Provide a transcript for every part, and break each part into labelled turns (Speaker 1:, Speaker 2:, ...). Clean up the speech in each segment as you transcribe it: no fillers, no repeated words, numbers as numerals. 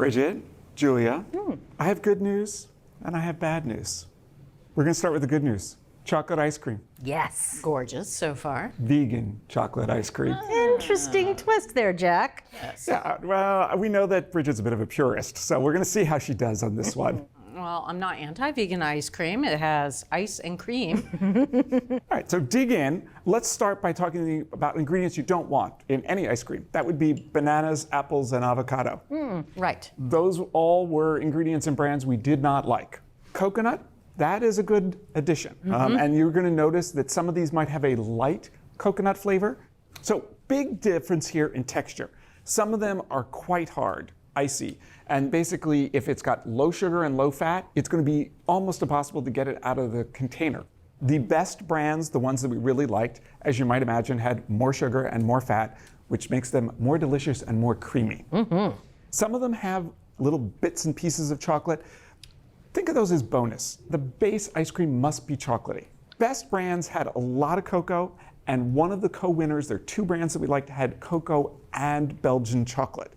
Speaker 1: Bridget, Julia, I have good news and I have bad news. We're going to start with the good news. Chocolate ice cream.
Speaker 2: Yes.
Speaker 3: Gorgeous so far.
Speaker 1: Vegan chocolate ice cream.
Speaker 2: Interesting twist there, Jack.
Speaker 3: Yes.
Speaker 1: Yeah, well, we know that Bridget's a bit of a purist, so we're going to see how she does on this one.
Speaker 3: Well, I'm not anti-vegan ice cream. It has ice and cream.
Speaker 1: All right, so dig in. Let's start by talking about ingredients you don't want in any ice cream. That would be bananas, apples, and avocado.
Speaker 3: Right.
Speaker 1: Those all were ingredients and brands we did not like. Coconut, that is a good addition. And you're going to notice that some of these might have a light coconut flavor. So big difference here in texture. Some of them are quite hard, icy. And basically, if it's got low sugar and low fat, it's going to be almost impossible to get it out of the container. The best brands, the ones that we really liked, as you might imagine, had more sugar and more fat, which makes them more delicious and more creamy. Some of them have little bits and pieces of chocolate. Think of those as bonus. The base ice cream must be chocolatey. Best brands had a lot of cocoa, and one of the co-winners, there are two brands that we liked, had cocoa and Belgian chocolate.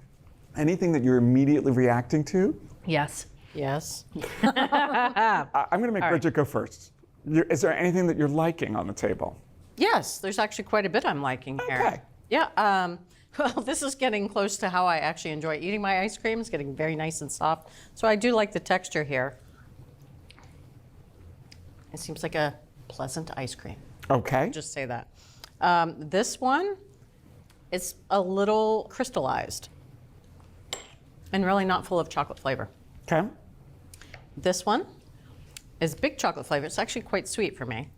Speaker 1: Anything that you're immediately reacting to?
Speaker 2: Yes.
Speaker 3: Yes.
Speaker 1: I'm going to make Bridget go first. Is there anything that you're liking on the table?
Speaker 3: Yes, there's actually quite a bit I'm liking here.
Speaker 1: Okay.
Speaker 3: Yeah. Well, this is getting close to how I actually enjoy eating my ice cream. It's getting very nice and soft. So I do like the texture here. It seems like a pleasant ice cream.
Speaker 1: Okay.
Speaker 3: Just say that. This one is a little crystallized and really not full of chocolate flavor.
Speaker 1: Okay.
Speaker 3: This one is big chocolate flavor. It's actually quite sweet for me.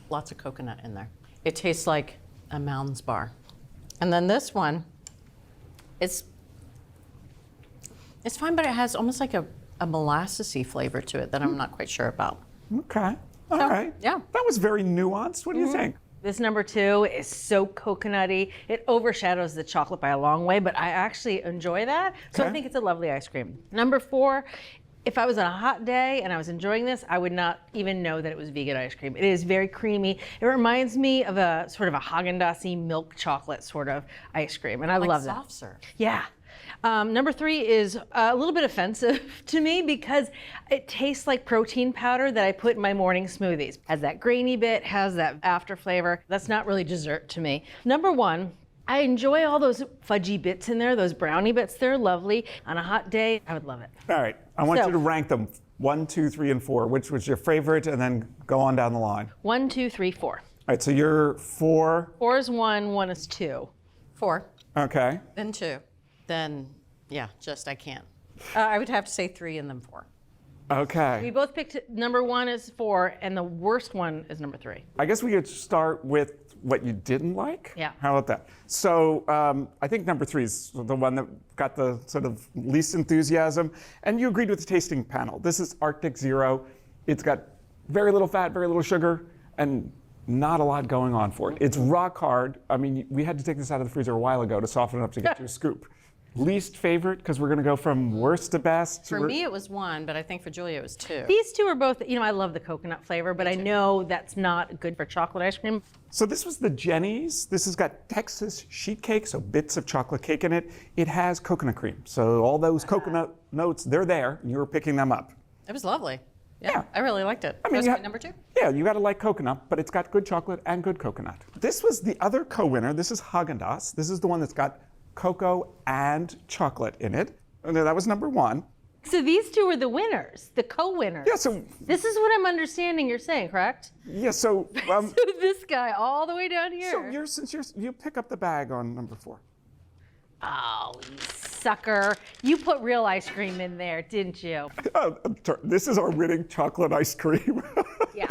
Speaker 3: Lots of coconut in there. It tastes like a Mounds bar. And then this one, it's fine, but it has almost like a molassesy flavor to it that I'm not quite sure about.
Speaker 1: Okay. All right.
Speaker 3: yeah.
Speaker 1: That was very nuanced. What do you think?
Speaker 2: This number 2 is so coconutty. It overshadows the chocolate by a long way, but I actually enjoy that. So I
Speaker 1: Okay.
Speaker 2: think it's a lovely ice cream. Number 4, if I was on a hot day and I was enjoying this, I would not even know that it was vegan ice cream. It is very creamy. It reminds me of a sort of a Haagen-Dazs-y milk chocolate sort of ice cream, and I
Speaker 3: Like
Speaker 2: love that.
Speaker 3: soft serve.
Speaker 2: Yeah. Number 3 is a little bit offensive to me because it tastes like protein powder that I put in my morning smoothies. Has that grainy bit, has that after flavor. That's not really dessert to me. Number 1, I enjoy all those fudgy bits in there, those brownie bits. They're lovely. On a hot day, I would love it.
Speaker 1: All right. I want
Speaker 2: So-
Speaker 1: you to rank them 1, 2, 3, and 4. Which was your favorite, and then go on down the line.
Speaker 2: 1, 2, 3, 4.
Speaker 1: All right. So you're 4.
Speaker 2: 4 is 1, 1 is 2.
Speaker 3: 4,
Speaker 1: Okay.
Speaker 3: then 2, then, yeah, just I can't. I would have to say 3 and then 4.
Speaker 2: We
Speaker 1: Okay.
Speaker 2: both picked number 1 is 4, and the worst one is number 3.
Speaker 1: I guess we could start with what you didn't like.
Speaker 2: Yeah.
Speaker 1: How about that? So I think number 3 is the one that got the sort of least enthusiasm. And you agreed with the tasting panel. This is Arctic Zero. It's got very little fat, very little sugar, and not a lot going on for it. It's rock hard. I mean, we had to take this out of the freezer a while ago to soften it up to get you a scoop. Least favorite, because we're going to go from worst to best.
Speaker 3: For me, it was 1, but I think for Julia, it was 2.
Speaker 2: These two are both, I love the coconut flavor, but I know that's not good for chocolate ice cream.
Speaker 1: So this was the Jenny's. This has got Texas sheet cake, so bits of chocolate cake in it. It has coconut cream. So all those coconut notes, they're there, and you were picking them up.
Speaker 3: It was lovely.
Speaker 1: Yeah.
Speaker 3: Yeah, I really liked it.
Speaker 1: I mean,
Speaker 3: That was
Speaker 1: you
Speaker 3: my
Speaker 1: ha-
Speaker 3: number 2.
Speaker 1: Yeah, you got to like coconut, but it's got good chocolate and good coconut. This was the other co-winner. This is Haagen-Dazs. This is the one that's got cocoa and chocolate in it. And that was number 1.
Speaker 2: So these two were the winners, the co-winners.
Speaker 1: Yeah, so
Speaker 2: This is what I'm understanding you're saying, correct?
Speaker 1: So
Speaker 2: So this guy all the way down here.
Speaker 1: you pick up the bag on number 4.
Speaker 2: Oh, you sucker. You put real ice cream in there, didn't you?
Speaker 1: This is our winning chocolate ice cream.
Speaker 2: Yeah.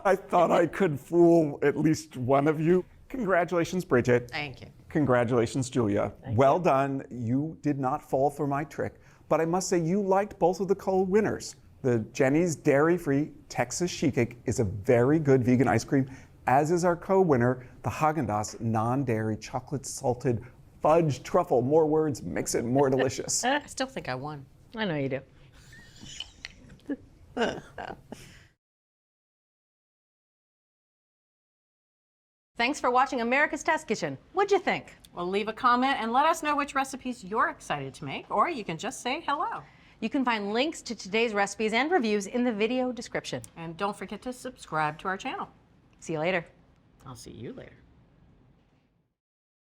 Speaker 1: I thought I could fool at least one of you. Congratulations, Bridget.
Speaker 3: Thank you.
Speaker 1: Congratulations, Julia. Well done. You did not fall for my trick, but I must say you liked both of the co-winners. The Jenny's dairy-free Texas sheet cake is a very good vegan ice cream, as is our co-winner, the Haagen-Dazs non-dairy chocolate salted fudge truffle. More words, makes it more delicious.
Speaker 3: I still think I won.
Speaker 2: I know you do. Thanks for watching America's Test Kitchen. What'd you think?
Speaker 3: Well, leave a comment and let us know which recipes you're excited to make, or you can just say hello.
Speaker 2: You can find links to today's recipes and reviews in the video description.
Speaker 3: And don't forget to subscribe to our channel.
Speaker 2: See you later.
Speaker 3: I'll see you later.